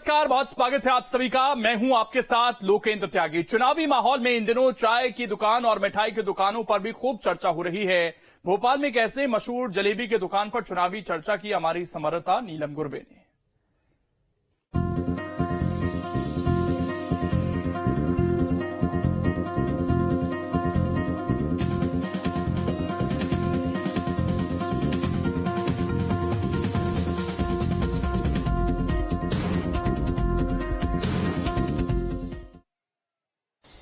नमस्कार, बहुत स्वागत है आप सभी का। मैं हूं आपके साथ लोकेंद्र त्यागी। चुनावी माहौल में इन दिनों चाय की दुकान और मिठाई की दुकानों पर भी खूब चर्चा हो रही है। भोपाल में कैसे मशहूर जलेबी की दुकान पर चुनावी चर्चा की हमारी संवाददाता नीलम गुरवे ने।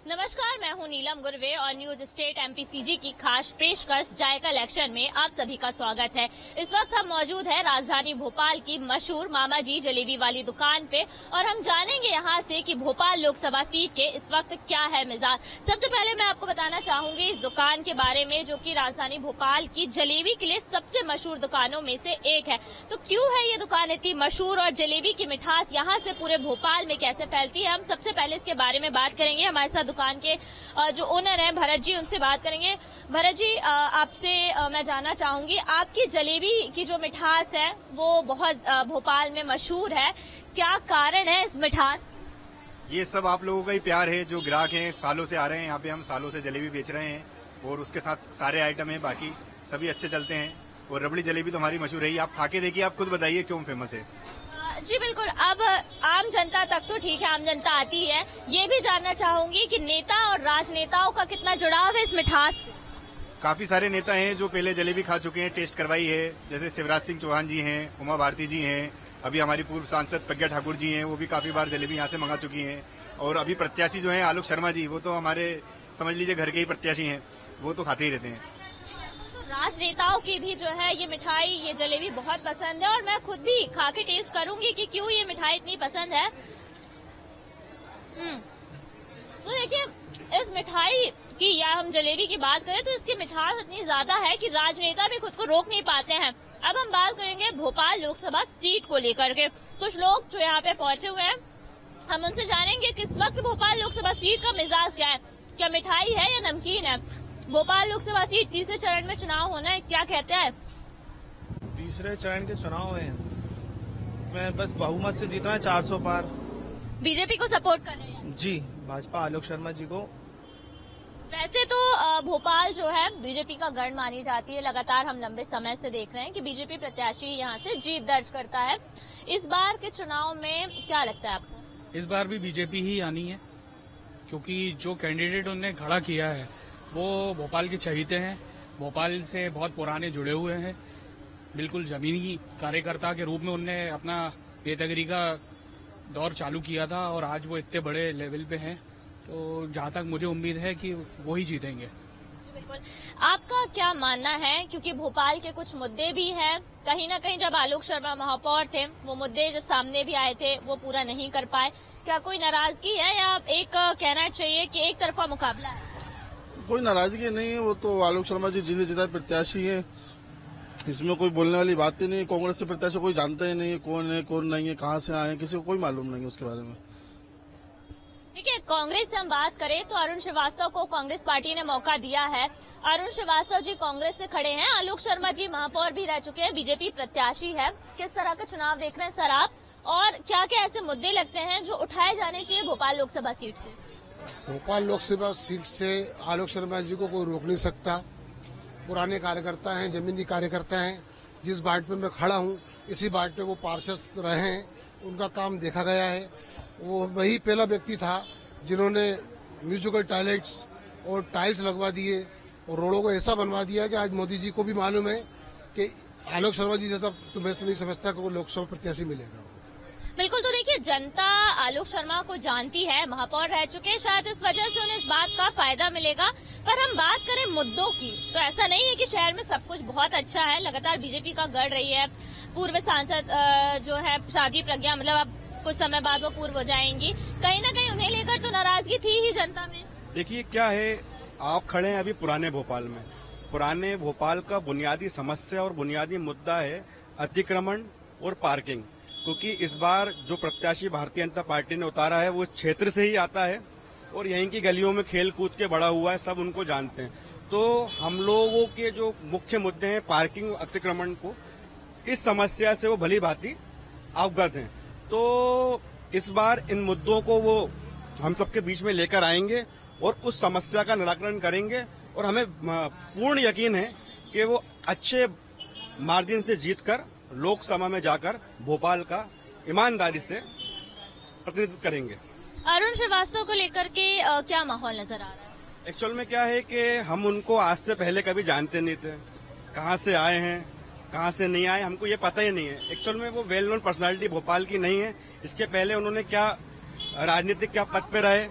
नमस्कार, मैं हूं नीलम गुरवे और न्यूज स्टेट एमपीसीजी की खास पेशकश जायका इलेक्शन में आप सभी का स्वागत है। इस वक्त हम मौजूद हैं राजधानी भोपाल की मशहूर मामा जी जलेबी वाली दुकान पे और हम जानेंगे यहां से कि भोपाल लोकसभा सीट के इस वक्त क्या है मिजाज। सबसे पहले मैं आपको बताना चाहूंगी इस दुकान के बारे में, जो कि राजधानी भोपाल की जलेबी के लिए सबसे मशहूर दुकानों में से एक है। तो क्यों है ये दुकान इतनी मशहूर और जलेबी की मिठास यहाँ से पूरे भोपाल में कैसे फैलती है, हम सबसे पहले इसके बारे में बात करेंगे। हमारे साथ दुकान के जो ओनर हैं भरत जी, उनसे बात करेंगे। भरत जी, आपसे मैं जानना चाहूंगी, आपकी जलेबी की जो मिठास है वो बहुत भोपाल में मशहूर है, क्या कारण है इस मिठास? ये सब आप लोगों का ही प्यार है। जो ग्राहक हैं सालों से आ रहे हैं यहाँ पे, हम सालों से जलेबी बेच रहे हैं और उसके साथ सारे आइटम हैं, बाकी सभी अच्छे चलते हैं। और रबड़ी जलेबी तो हमारी मशहूर है ही। आप खा के देखिए, आप खुद बताइए क्यों फेमस है। जी बिल्कुल। अब आम जनता तक तो ठीक है, आम जनता आती है, ये भी जानना चाहूंगी कि नेता और राजनेताओं का कितना जुड़ाव है इस मिठास से? काफी सारे नेता हैं जो पहले जलेबी खा चुके हैं, टेस्ट करवाई है। जैसे शिवराज सिंह चौहान जी हैं, उमा भारती जी हैं, अभी हमारी पूर्व सांसद प्रज्ञा ठाकुर जी हैं, वो भी काफी बार जलेबी यहाँ से मंगा चुकी हैं। और अभी प्रत्याशी जो हैं आलोक शर्मा जी, वो तो हमारे समझ लीजिए घर के ही प्रत्याशी हैं, वो तो खाते ही रहते हैं। राजनेताओं की भी जो है ये मिठाई, ये जलेबी बहुत पसंद है और मैं खुद भी खा के टेस्ट करूंगी कि क्यों ये मिठाई इतनी पसंद है। तो देखिए, इस मिठाई की या हम जलेबी की बात करें तो इसकी मिठास इतनी ज्यादा है कि राजनेता भी खुद को रोक नहीं पाते हैं। अब हम बात करेंगे भोपाल लोकसभा सीट को लेकर के। कुछ लोग जो यहाँ पे पहुंचे हुए हैं, हम उनसे जानेंगे कि इस वक्त भोपाल लोकसभा सीट का मिजाज क्या है, क्या मिठाई है या नमकीन है। भोपाल लोकसभा सीट तीसरे चरण में चुनाव होना है, क्या कहते हैं? तीसरे चरण के चुनाव है, इसमें बस बहुमत से जीतना है, 400 पार। बीजेपी को सपोर्ट कर रहे हैं? जी, भाजपा आलोक शर्मा जी को। वैसे तो भोपाल जो है बीजेपी का गढ़ मानी जाती है। लगातार हम लंबे समय से देख रहे हैं कि बीजेपी प्रत्याशी यहाँ से जीत दर्ज करता है। इस बार के चुनाव में क्या लगता है आपको? इस बार भी बीजेपी ही आनी है, क्योंकि जो कैंडिडेट उन्होंने खड़ा किया है वो भोपाल के चहीते हैं, भोपाल से बहुत पुराने जुड़े हुए हैं, बिल्कुल जमीनी कार्यकर्ता के रूप में उन्होंने अपना बेदखली का दौर चालू किया था और आज वो इतने बड़े लेवल पे हैं। तो जहां तक मुझे उम्मीद है कि वो ही जीतेंगे। बिल्कुल। आपका क्या मानना है, क्योंकि भोपाल के कुछ मुद्दे भी हैं, कहीं ना कहीं जब आलोक शर्मा महापौर थे वो मुद्दे जब सामने भी आए थे वो पूरा नहीं कर पाए, क्या कोई नाराजगी है या एक कहना चाहिए कि एक तरफा मुकाबला है? कोई नाराजगी नहीं है, वो तो आलोक शर्मा जी जीते जिताए प्रत्याशी है, इसमें कोई बोलने वाली बात ही नहीं है। कांग्रेस के प्रत्याशी कोई जानता ही नहीं है कौन नहीं है, कहाँ से आए हैं, किसी को कोई मालूम नहीं है उसके बारे में। देखिए, कांग्रेस से हम बात करें तो अरुण श्रीवास्तव को कांग्रेस पार्टी ने मौका दिया है। अरुण श्रीवास्तव जी कांग्रेस से खड़े हैं, आलोक शर्मा जी महापौर भी रह चुके हैं, बीजेपी प्रत्याशी है। किस तरह का चुनाव देख रहे हैं सर आप, और क्या क्या ऐसे मुद्दे लगते हैं जो उठाए जाने चाहिए भोपाल लोकसभा सीट से? भोपाल लोकसभा सीट से आलोक शर्मा जी को कोई रोक नहीं सकता। पुराने कार्यकर्ता हैं, जमीनी कार्यकर्ता हैं। जिस वार्ड पे मैं खड़ा हूँ इसी वार्ड पे वो पार्षद रहे हैं, उनका काम देखा गया है। वो वही पहला व्यक्ति था जिन्होंने म्यूजिकल टॉयलेट्स और टाइल्स लगवा दिए और रोडों को ऐसा बनवा दिया कि आज मोदी जी को भी मालूम है कि आलोक शर्मा जी जैसा तो मैं तो नहीं समझता कि वो लोकसभा प्रत्याशी मिलेगा। बिल्कुल। तो देखिए, जनता आलोक शर्मा को जानती है, महापौर रह चुके हैं, शायद इस वजह से उन्हें इस बात का फायदा मिलेगा। पर हम बात करें मुद्दों की तो ऐसा नहीं है कि शहर में सब कुछ बहुत अच्छा है। लगातार बीजेपी का गढ़ रही है। पूर्व सांसद जो है शादी प्रज्ञा, मतलब अब कुछ समय बाद वो पूर्व हो जाएंगी, कहीं ना कहीं उन्हें लेकर तो नाराजगी थी ही जनता में। देखिए क्या है, आप खड़े हैं अभी पुराने भोपाल में। पुराने भोपाल का बुनियादी समस्या और बुनियादी मुद्दा है अतिक्रमण और पार्किंग, क्योंकि इस बार जो प्रत्याशी भारतीय जनता पार्टी ने उतारा है वो इस क्षेत्र से ही आता है और यहीं की गलियों में खेल कूद के बड़ा हुआ है, सब उनको जानते हैं। तो हम लोगों के जो मुख्य मुद्दे हैं पार्किंग, अतिक्रमण को, इस समस्या से वो भली भांति अवगत हैं। तो इस बार इन मुद्दों को वो हम सबके बीच में लेकर आएंगे और उस समस्या का निराकरण करेंगे और हमें पूर्ण यकीन है कि वो अच्छे मार्जिन से जीतकर लोकसभा में जाकर भोपाल का ईमानदारी से प्रतिनिधित्व करेंगे। अरुण श्रीवास्तव को लेकर के क्या माहौल नजर आ रहा है? एक्चुअल में क्या है कि हम उनको आज से पहले कभी जानते नहीं थे, कहाँ से आए हैं कहाँ से नहीं आए हमको ये पता ही नहीं है। एक्चुअल में वो वेल नोन पर्सनालिटी भोपाल की नहीं है। इसके पहले उन्होंने क्या राजनीतिक क्या पद पे रहे,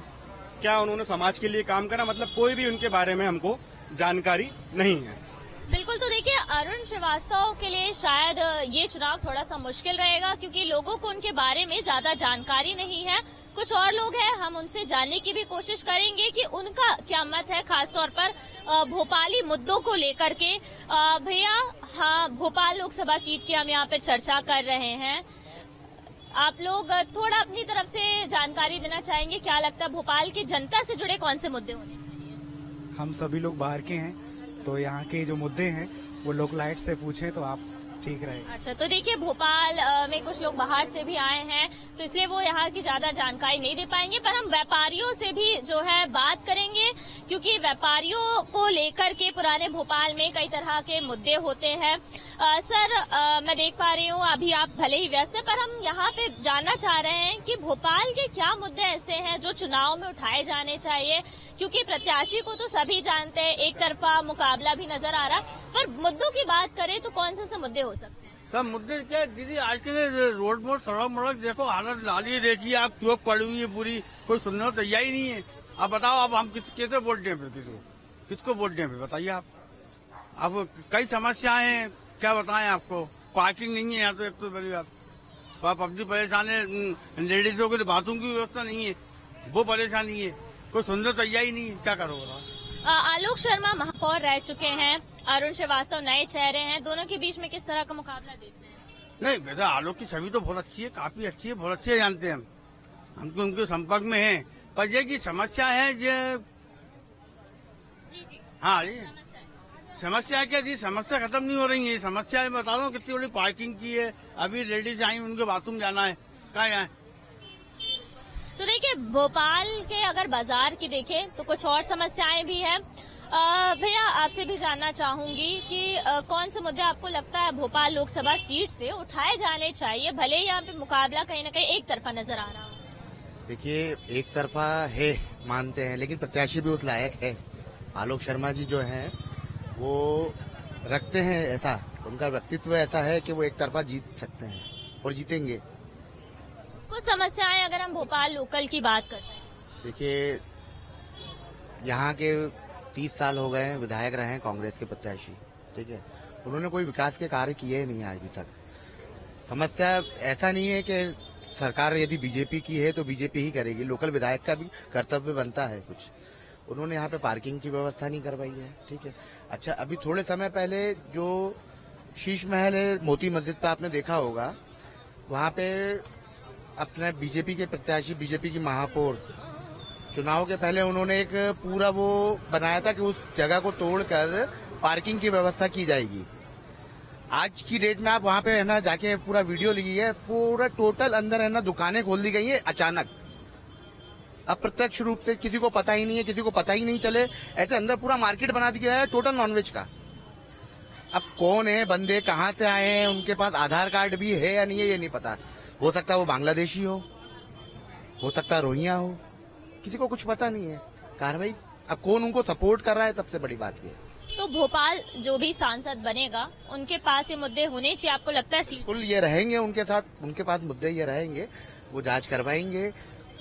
क्या उन्होंने समाज के लिए काम करा, मतलब कोई भी उनके बारे में हमको जानकारी नहीं है। बिल्कुल, तो देखिए अरुण श्रीवास्तव के लिए शायद ये चुनाव थोड़ा सा मुश्किल रहेगा क्योंकि लोगों को उनके बारे में ज्यादा जानकारी नहीं है। कुछ और लोग हैं, हम उनसे जानने की भी कोशिश करेंगे कि उनका क्या मत है, खासतौर पर भोपाली मुद्दों को लेकर के। भैया, हाँ, भोपाल लोकसभा सीट की हम यहाँ पर चर्चा कर रहे हैं। आप लोग थोड़ा अपनी तरफ से जानकारी देना चाहेंगे, क्या लगता है भोपाल की जनता से जुड़े कौन से मुद्दे होने चाहिए? हम सभी लोग बाहर के हैं तो यहाँ के जो मुद्दे हैं वो लोकलाइट से पूछें तो आप ठीक रहेगा। अच्छा, तो देखिए भोपाल में कुछ लोग बाहर से भी आए हैं तो इसलिए वो यहाँ की ज्यादा जानकारी नहीं दे पाएंगे, पर हम व्यापारियों से भी जो है बात करेंगे क्योंकि व्यापारियों को लेकर के पुराने भोपाल में कई तरह के मुद्दे होते हैं। सर, मैं देख पा रही हूँ अभी आप भले ही व्यस्त हैं, पर हम यहाँ पे जानना चाह रहे हैं कि भोपाल के क्या मुद्दे ऐसे हैं जो चुनाव में उठाए जाने चाहिए, क्योंकि प्रत्याशी को तो सभी जानते हैं, एक तरफा मुकाबला भी नजर आ रहा, पर मुद्दों की बात करें तो कौन से मुद्दे हो सकते हैं? सब मुद्दे क्या दीदी, आज के रोड मोड सड़क मड़क देखो, हालत लाली देखिए आप, चौक पड़ी हुई है पूरी, कोई सुनने को तैयार ही नहीं है। अब बताओ, अब हम कैसे वोट दें फिर, किसको वोट दें फिर बताइए आप। अब कई समस्याएं हैं, क्या बताएं आपको, पार्किंग नहीं है यहाँ तो, एक तो पहली बात पब्लिक परेशान है, लेडीजों के लिए बाथरूम की व्यवस्था नहीं है, वो परेशानी है, कोई सुनने तैयार ही नहीं है, क्या करो बताओ। आलोक शर्मा महापौर रह चुके हैं, अरुण श्रीवास्तव नए चेहरे हैं, दोनों के बीच में किस तरह का मुकाबला देखते हैं? नहीं बेटा, आलोक की छवि तो बहुत अच्छी है, काफी अच्छी है, बहुत अच्छे जानते हैं हम तो उनके संपर्क में हैं, पर ये की समस्या है ये। जी, हाँ जी, समस्या क्या जी, समस्या खत्म नहीं हो रही है। समस्या मैं बता रहा हूँ कितनी बड़ी पार्किंग की है, अभी लेडीज आई उनके बाथरूम जाना है, कहाँ जाए। तो देखिए भोपाल के अगर बाजार की देखें तो कुछ और समस्याएं भी हैं। भैया, आपसे भी जानना चाहूंगी कि कौन से मुद्दे आपको लगता है भोपाल लोकसभा सीट से उठाए जाने चाहिए, भले ही यहाँ पे मुकाबला कहीं न कहीं एक तरफा नजर आ रहा हो? देखिए, एक तरफा है मानते हैं, लेकिन प्रत्याशी भी उस लायक है। आलोक शर्मा जी जो हैं वो रखते हैं ऐसा, उनका व्यक्तित्व ऐसा है कि वो एक तरफा जीत सकते हैं और जीतेंगे। कुछ समस्याएं अगर हम भोपाल लोकल की बात करते हैं, देखिए यहाँ के 30 साल हो गए हैं, विधायक रहे हैं कांग्रेस के प्रत्याशी, ठीक है, उन्होंने कोई विकास के कार्य किए ही नहीं अभी तक। समस्या ऐसा नहीं है कि सरकार यदि बीजेपी की है तो बीजेपी ही करेगी, लोकल विधायक का भी कर्तव्य बनता है कुछ। उन्होंने यहाँ पे पार्किंग की व्यवस्था नहीं करवाई है, ठीक है। अच्छा, अभी थोड़े समय पहले जो शीश महल है मोती मस्जिद पे आपने देखा होगा, वहाँ पे अपने बीजेपी के प्रत्याशी, बीजेपी की महापौर, चुनाव के पहले उन्होंने एक पूरा वो बनाया था कि उस जगह को तोड़कर पार्किंग की व्यवस्था की जाएगी। आज की डेट में आप वहाँ पे है ना जाके पूरा वीडियो लगी है, पूरा टोटल अंदर है ना दुकानें खोल दी गई है अचानक, अप्रत्यक्ष रूप से, किसी को पता ही नहीं है, किसी को पता ही नहीं चले, ऐसे अंदर पूरा मार्केट बना दिया है टोटल नॉनवेज का। अब कौन है बंदे, कहाँ से आए हैं, उनके पास आधार कार्ड भी है या नहीं है ये नहीं पता। हो सकता है वो बांग्लादेशी हो सकता है रोहिंग्या हो, किसी को कुछ पता नहीं है। कार्रवाई अब कौन उनको सपोर्ट कर रहा है, सबसे बड़ी बात ये। तो भोपाल जो भी सांसद बनेगा उनके पास ये मुद्दे होने चाहिए, आपको लगता है? बिल्कुल ये रहेंगे उनके साथ, उनके पास मुद्दे ये रहेंगे, वो जांच करवाएंगे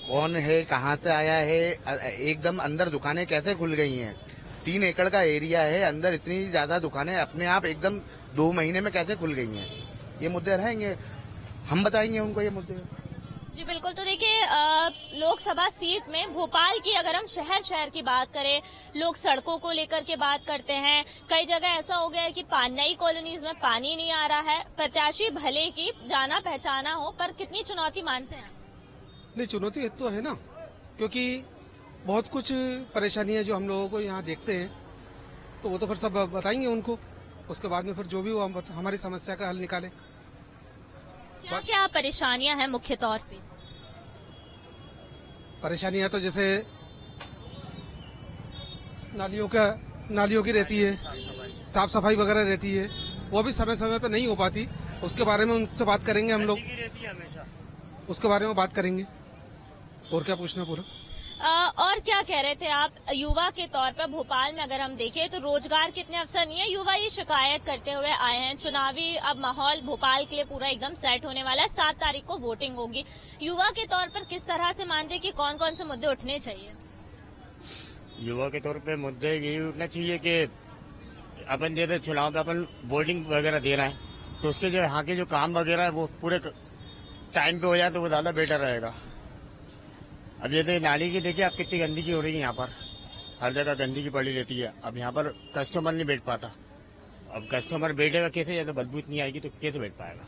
कौन है, कहाँ से आया है, एकदम अंदर दुकानें कैसे खुल गई हैं, 3 एकड़ का एरिया है, अंदर इतनी ज्यादा दुकानें अपने आप एकदम 2 महीने में कैसे खुल गई हैं, ये मुद्दे रहेंगे, हम बताएंगे उनको ये मुद्दे। जी बिल्कुल, तो देखिए लोकसभा सीट में भोपाल की अगर हम शहर की बात करें, लोग सड़कों को लेकर के बात करते हैं, कई जगह ऐसा हो गया है कि नई कॉलोनीज में पानी नहीं आ रहा है। प्रत्याशी भले की जाना पहचाना हो, पर कितनी चुनौती मानते हैं? नहीं, चुनौती तो है ना, क्योंकि बहुत कुछ परेशानी है जो हम लोगों को यहाँ देखते हैं, तो वो तो फिर सब बताएंगे उनको, उसके बाद में फिर जो भी वो हमारी समस्या का हल निकाले। क्या क्या परेशानियां हैं मुख्य तौर पे? परेशानियां तो जैसे नालियों की रहती है, साफ सफाई वगैरह रहती है, वो भी समय समय पे नहीं हो पाती। उसके बारे में उनसे बात करेंगे हम लोग, उसके बारे में बात करेंगे। और क्या पूछना पूरा? और क्या कह रहे थे आप? युवा के तौर पर भोपाल में अगर हम देखें तो रोजगार के इतने अवसर नहीं है। युवा ये शिकायत करते हुए आए हैं। चुनावी अब माहौल भोपाल के लिए पूरा एकदम सेट होने वाला है। 7 तारीख को वोटिंग होगी। युवा के तौर पर किस तरह से मानते हैं कि कौन कौन से मुद्दे उठने चाहिए? युवा के तौर पे मुद्दे यही उठना चाहिए कि अपन जैसे चुनाव पे अपन वोटिंग वगैरह दे रहे हैं, तो उसके जो यहाँ के जो काम वगैरह है वो पूरे टाइम पे हो जाए तो वो ज्यादा बेटर रहेगा। अब जैसे नाली की देखिए आप कितनी गंदगी हो रही है, यहाँ पर हर जगह गंदगी पड़ी रहती है। अब यहाँ पर कस्टमर नहीं बैठ पाता। अब कस्टमर बैठेगा कैसे? या तो बदबू इतनी आएगी तो कैसे बैठ पाएगा?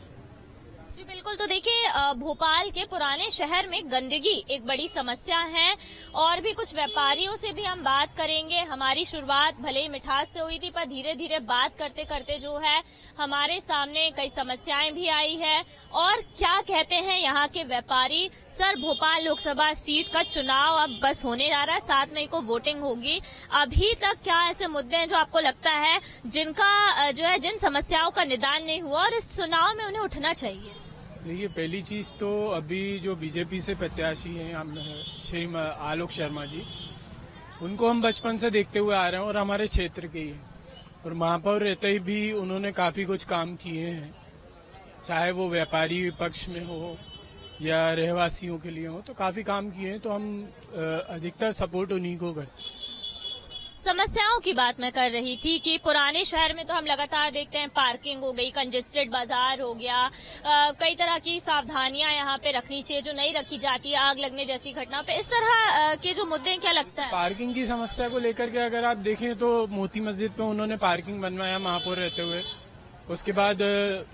जी बिल्कुल। तो देखिए भोपाल के पुराने शहर में गंदगी एक बड़ी समस्या है और भी कुछ व्यापारियों से भी हम बात करेंगे। हमारी शुरुआत भले ही मिठास से हुई थी, पर धीरे धीरे बात करते करते जो है हमारे सामने कई समस्याएं भी आई है। और क्या कहते हैं यहाँ के व्यापारी? सर, भोपाल लोकसभा सीट का चुनाव अब बस होने जा रहा है, 7 मई को वोटिंग होगी। अभी तक क्या ऐसे मुद्दे हैं जो आपको लगता है जिनका जो है जिन समस्याओं का निदान नहीं हुआ और इस चुनाव में उन्हें उठना चाहिए? देखिए, पहली चीज तो अभी जो बीजेपी से प्रत्याशी हैं श्री आलोक शर्मा जी, उनको हम बचपन से देखते हुए आ रहे हैं और हमारे क्षेत्र के ही हैं। और महापौर रहते ही भी उन्होंने काफी कुछ काम किए हैं, चाहे वो व्यापारी पक्ष में हो या रहवासियों के लिए हो, तो काफी काम किए हैं। तो हम अधिकतर सपोर्ट उन्हीं को करते हैं। समस्याओं की बात मैं कर रही थी कि पुराने शहर में तो हम लगातार देखते हैं पार्किंग हो गई, कंजेस्टेड बाजार हो गया, कई तरह की सावधानियां यहाँ पे रखनी चाहिए जो नहीं रखी जाती है, आग लगने जैसी घटना पे। इस तरह के जो मुद्दे हैं, क्या लगता है? पार्किंग की समस्या को लेकर के अगर आप देखें तो मोती मस्जिद पे उन्होंने पार्किंग बनवाया महापौर रहते हुए। उसके बाद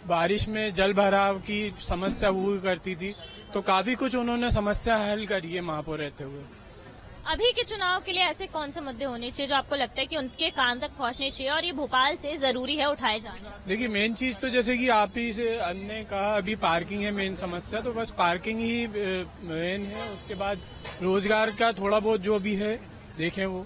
बारिश में जल भराव की समस्या हुआ करती थी, तो काफी कुछ उन्होंने समस्या हल करी है महापौर रहते हुए। अभी के चुनाव के लिए ऐसे कौन से मुद्दे होने चाहिए जो आपको लगता है कि उनके कान तक पहुंचने चाहिए और ये भोपाल से जरूरी है उठाए जाना? देखिए, मेन चीज तो जैसे कि आप ही से ने कहा, अभी पार्किंग है मेन समस्या, तो बस पार्किंग ही मेन है। उसके बाद रोजगार का थोड़ा बहुत जो भी है देखें वो।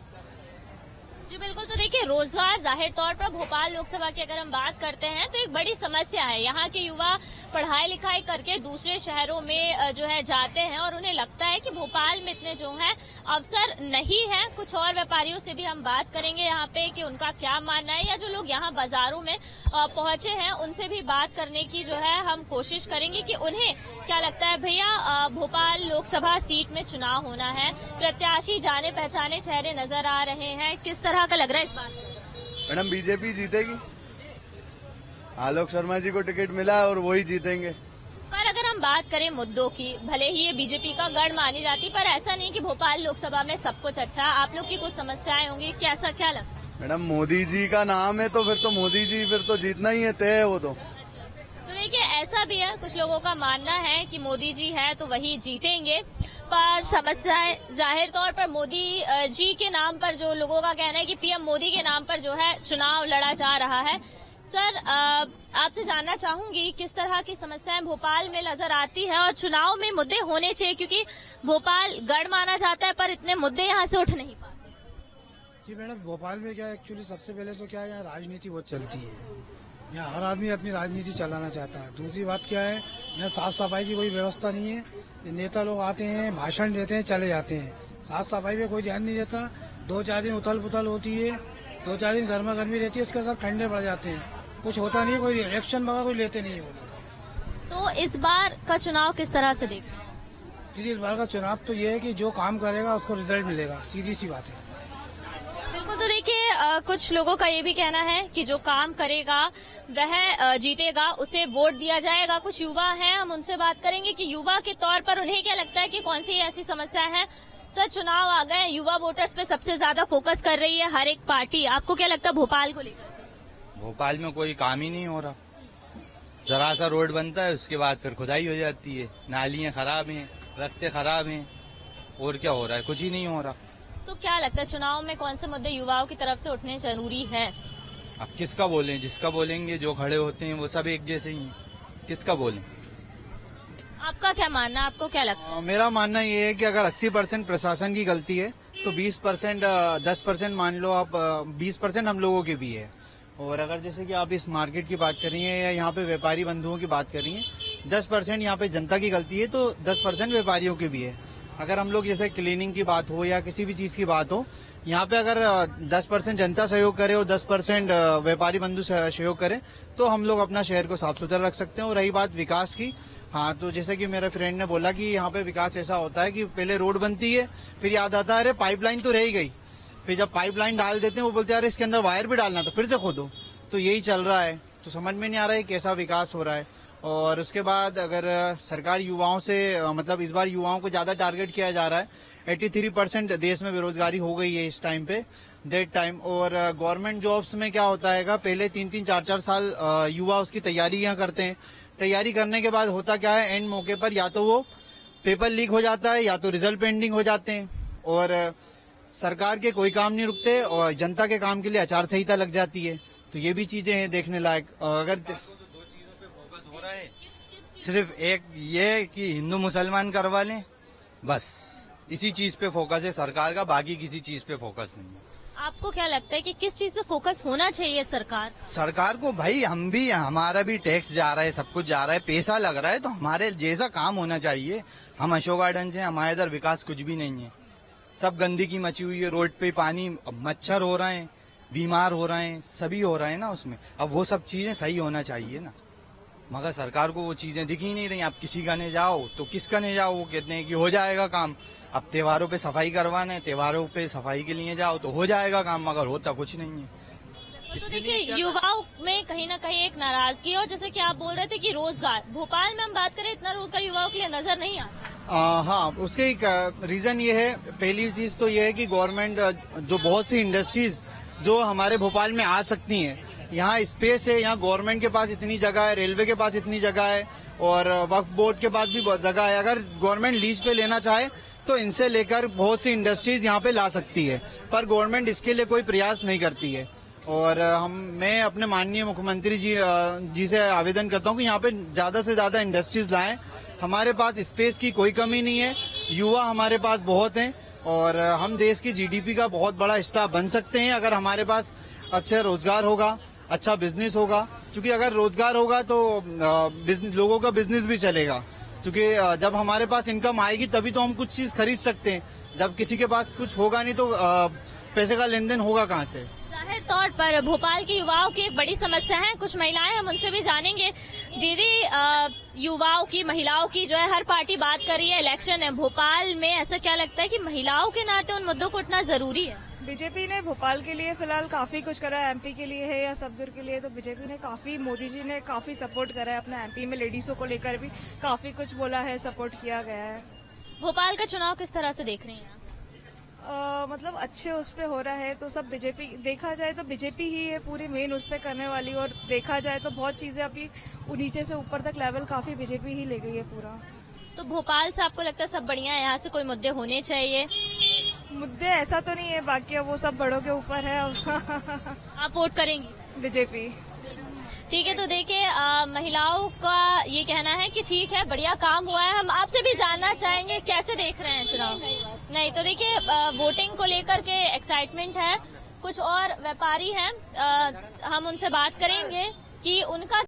जी बिल्कुल। तो देखिए, रोजगार जाहिर तौर पर भोपाल लोकसभा की अगर हम बात करते हैं तो एक बड़ी समस्या है। यहाँ के युवा पढ़ाई लिखाई करके दूसरे शहरों में जो है जाते हैं और उन्हें लगता है कि भोपाल में इतने जो है अवसर नहीं है। कुछ और व्यापारियों से भी हम बात करेंगे यहाँ पे कि उनका क्या मानना है, या जो लोग यहाँ बाजारों में पहुंचे हैं उनसे भी बात करने की जो है हम कोशिश करेंगे कि उन्हें क्या लगता है। भैया, भोपाल लोकसभा सीट में चुनाव होना है, प्रत्याशी जाने पहचाने चेहरे नजर आ रहे हैं, किस तरह का लग रहा है इस बात? मैडम, बीजेपी जीतेगी। आलोक शर्मा जी को टिकट मिला और वही जीतेंगे। पर अगर हम बात करें मुद्दों की, भले ही ये बीजेपी का गढ़ मानी जाती, पर ऐसा नहीं कि भोपाल लोकसभा में सब कुछ अच्छा। आप लोग की कुछ समस्याएं होंगी, कैसा क्या लगता है? मैडम, मोदी जी का नाम है तो फिर तो मोदी जी फिर तो जीतना ही है, तय है वो तो। देखिए, ऐसा भी है, कुछ लोगों का मानना है कि मोदी जी है तो वही जीतेंगे, पर समस्याएं जाहिर तौर पर मोदी जी के नाम पर, जो लोगों का कहना है कि पीएम मोदी के नाम पर जो है चुनाव लड़ा जा रहा है। सर, आपसे जानना चाहूंगी किस तरह की समस्याएं भोपाल में नजर आती है और चुनाव में मुद्दे होने चाहिए, क्योंकि भोपाल गढ़ माना जाता है पर इतने मुद्दे यहाँ से उठ नहीं पाते। जी मैडम, भोपाल में क्या एक्चुअली सबसे पहले तो क्या है, यहाँ राजनीति बहुत चलती है। यहाँ हर आदमी अपनी राजनीति चलाना चाहता है। दूसरी बात क्या है, यहाँ साफ सफाई की कोई व्यवस्था नहीं है। नेता लोग आते हैं, भाषण देते हैं, चले जाते हैं, साफ सफाई पे कोई ध्यान नहीं देता। 2-4 दिन उथल पुथल होती है, 2-4 दिन गर्मा गर्मी रहती है, उसके साथ ठंडे पड़ जाते हैं, कुछ होता नहीं है, कोई एक्शन वगैरह कोई लेते नहीं है वो लोग। तो इस बार का चुनाव किस तरह से देखते हैं? जी, इस बार का चुनाव तो ये है कि जो काम करेगा उसको रिजल्ट मिलेगा, सीधी सी बात है। बिल्कुल। तो देखिए, कुछ लोगों का ये भी कहना है कि जो काम करेगा वह जीतेगा, उसे वोट दिया जाएगा। कुछ युवा हैं, हम उनसे बात करेंगे कि युवा के तौर पर उन्हें क्या लगता है कि कौन सी ऐसी समस्या है। सर, चुनाव आ गए, युवा वोटर्स पे सबसे ज्यादा फोकस कर रही है हर एक पार्टी, आपको क्या लगता है भोपाल को लेकर? भोपाल में कोई काम ही नहीं हो रहा। जरा सा रोड बनता है, उसके बाद फिर खुदाई हो जाती है, नालियां खराब हैं, रास्ते खराब हैं, और क्या हो रहा है? कुछ ही नहीं हो रहा। तो क्या लगता है चुनाव में कौन से मुद्दे युवाओं की तरफ से उठने जरूरी है? अब किसका बोलें? जिसका बोलेंगे, जो खड़े होते हैं वो सब एक जैसे ही हैं, किसका बोलें? आपका क्या मानना, आपको क्या लगता है? मेरा मानना ये है कि अगर 80% प्रशासन की गलती है तो 20% 10% मान लो आप, 20% हम लोगों की भी है। और अगर जैसे कि आप इस मार्केट की बात कर रही हैं या यहाँ पे व्यापारी बंधुओं की बात कर रही हैं, 10% यहाँ पे जनता की गलती है तो 10% व्यापारियों की भी है। अगर हम लोग जैसे क्लीनिंग की बात हो या किसी भी चीज की बात हो, यहाँ पे अगर 10% जनता सहयोग करे और 10% व्यापारी बंधु सहयोग करे तो हम लोग अपना शहर को साफ सुथरा रख सकते हैं। और रही बात विकास की, हाँ, तो जैसे कि मेरे फ्रेंड ने बोला कि यहाँ पे विकास ऐसा होता है कि पहले रोड बनती है, फिर याद आता है अरे पाइपलाइन तो रह ही गई, फिर जब पाइपलाइन डाल देते हैं वो बोलते हैं अरे इसके अंदर वायर भी डालना, तो फिर से खोदो। तो यही चल रहा है, तो समझ में नहीं आ रहा है कैसा विकास हो रहा है। और उसके बाद अगर सरकार युवाओं से, मतलब इस बार युवाओं को ज्यादा टारगेट किया जा रहा है। 83% देश में बेरोजगारी हो गई है इस टाइम पे, डेट टाइम। और गवर्नमेंट जॉब्स में क्या होता है, पहले 3-3, 4-4 साल युवा उसकी तैयारियां करते हैं। तैयारी करने के बाद होता क्या है, एंड मौके पर या तो वो पेपर लीक हो जाता है या तो रिजल्ट पेंडिंग हो जाते हैं और सरकार के कोई काम नहीं रुकते और जनता के काम के लिए आचार संहिता लग जाती है। तो ये भी चीजें हैं देखने लायक। अगर सिर्फ एक ये कि हिंदू मुसलमान करवा लें, बस इसी चीज पे फोकस है सरकार का, बाकी किसी चीज पे फोकस नहीं है। आपको क्या लगता है कि किस चीज पे फोकस होना चाहिए सरकार को? भाई हम भी, हमारा भी टैक्स जा रहा है, सब कुछ जा रहा है, पैसा लग रहा है, तो हमारे जैसा काम होना चाहिए। हम अशोक गार्डन से, हमारे इधर विकास कुछ भी नहीं है, सब गंदगी मची हुई है, रोड पे पानी, मच्छर हो रहे हैं, बीमार हो रहे हैं, सभी हो रहे हैं ना उसमें। अब वो सब चीजें सही होना चाहिए ना, मगर सरकार को वो चीजें दिख ही नहीं रही। आप किसी का नहीं जाओ तो किसका नहीं जाओ, वो कहते हैं कि हो जाएगा काम। अब त्योहारों पे सफाई करवाने, त्योहारों पे सफाई के लिए जाओ तो हो जाएगा काम, मगर होता कुछ नहीं है। तो देखिए युवाओं में कहीं ना कहीं एक नाराजगी है, और जैसे कि आप बोल रहे थे कि रोजगार, भोपाल में हम बात करें इतना रोजगार युवाओं के लिए नजर नहीं आता। हाँ, उसके एक रीजन ये है, पहली चीज तो ये है कि गवर्नमेंट जो बहुत सी इंडस्ट्रीज जो हमारे भोपाल में आ सकती हैं, यहाँ स्पेस है, यहाँ गवर्नमेंट के पास इतनी जगह है, रेलवे के पास इतनी जगह है और वक्फ बोर्ड के पास भी बहुत जगह है। अगर गवर्नमेंट लीज पे लेना चाहे तो इनसे लेकर बहुत सी इंडस्ट्रीज यहाँ पे ला सकती है, पर गवर्नमेंट इसके लिए कोई प्रयास नहीं करती है। और मैं अपने माननीय मुख्यमंत्री जी से आवेदन करता हूँ कि यहाँ पे ज्यादा से ज्यादा इंडस्ट्रीज लाएं। हमारे पास स्पेस की कोई कमी नहीं है, युवा हमारे पास बहुत हैं और हम देश की जीडीपी का बहुत बड़ा हिस्सा बन सकते हैं अगर हमारे पास अच्छा रोजगार होगा, अच्छा बिजनेस होगा। क्योंकि अगर रोजगार होगा तो लोगों का बिजनेस भी चलेगा, क्योंकि जब हमारे पास इनकम आएगी तभी तो हम कुछ चीज खरीद सकते हैं। जब किसी के पास कुछ होगा नहीं तो पैसे का लेन देन होगा कहाँ से। जाहिर तौर पर भोपाल के युवाओं की एक बड़ी समस्या है, कुछ महिलाएं, हम उनसे भी जानेंगे। दीदी, युवाओं की, महिलाओं की जो है हर पार्टी बात कर रही है, इलेक्शन है भोपाल में, ऐसा क्या लगता है कि महिलाओं के नाते उन मुद्दों को उठना जरूरी है? बीजेपी ने भोपाल के लिए फिलहाल काफी कुछ करा है, एमपी के लिए है या सबदुर के लिए, तो बीजेपी ने काफी, मोदी जी ने काफी सपोर्ट करा है अपना एमपी में, लेडीजों को लेकर भी काफी कुछ बोला है, सपोर्ट किया गया है। भोपाल का चुनाव किस तरह से देख रही हैं आप? मतलब अच्छे उस पे हो रहा है, तो सब बीजेपी, देखा जाए तो बीजेपी ही है पूरी मेन उस पे करने वाली, और देखा जाए तो बहुत चीजें अभी नीचे से ऊपर तक लेवल काफी बीजेपी ही ले गई है पूरा। तो भोपाल से आपको लगता है सब बढ़िया है, यहाँ से कोई मुद्दे होने चाहिए? मुद्दे ऐसा तो नहीं है, बाकी वो सब बड़ों के ऊपर है। आप वोट करेंगी? बीजेपी। ठीक है, तो देखिए महिलाओं का ये कहना है कि ठीक है, बढ़िया काम हुआ है। हम आपसे भी जानना चाहेंगे कैसे देख रहे हैं चुनाव? नहीं, तो देखिए वोटिंग को लेकर के एक्साइटमेंट है, कुछ और व्यापारी हैं, हम उनसे बात करेंगे कि उनका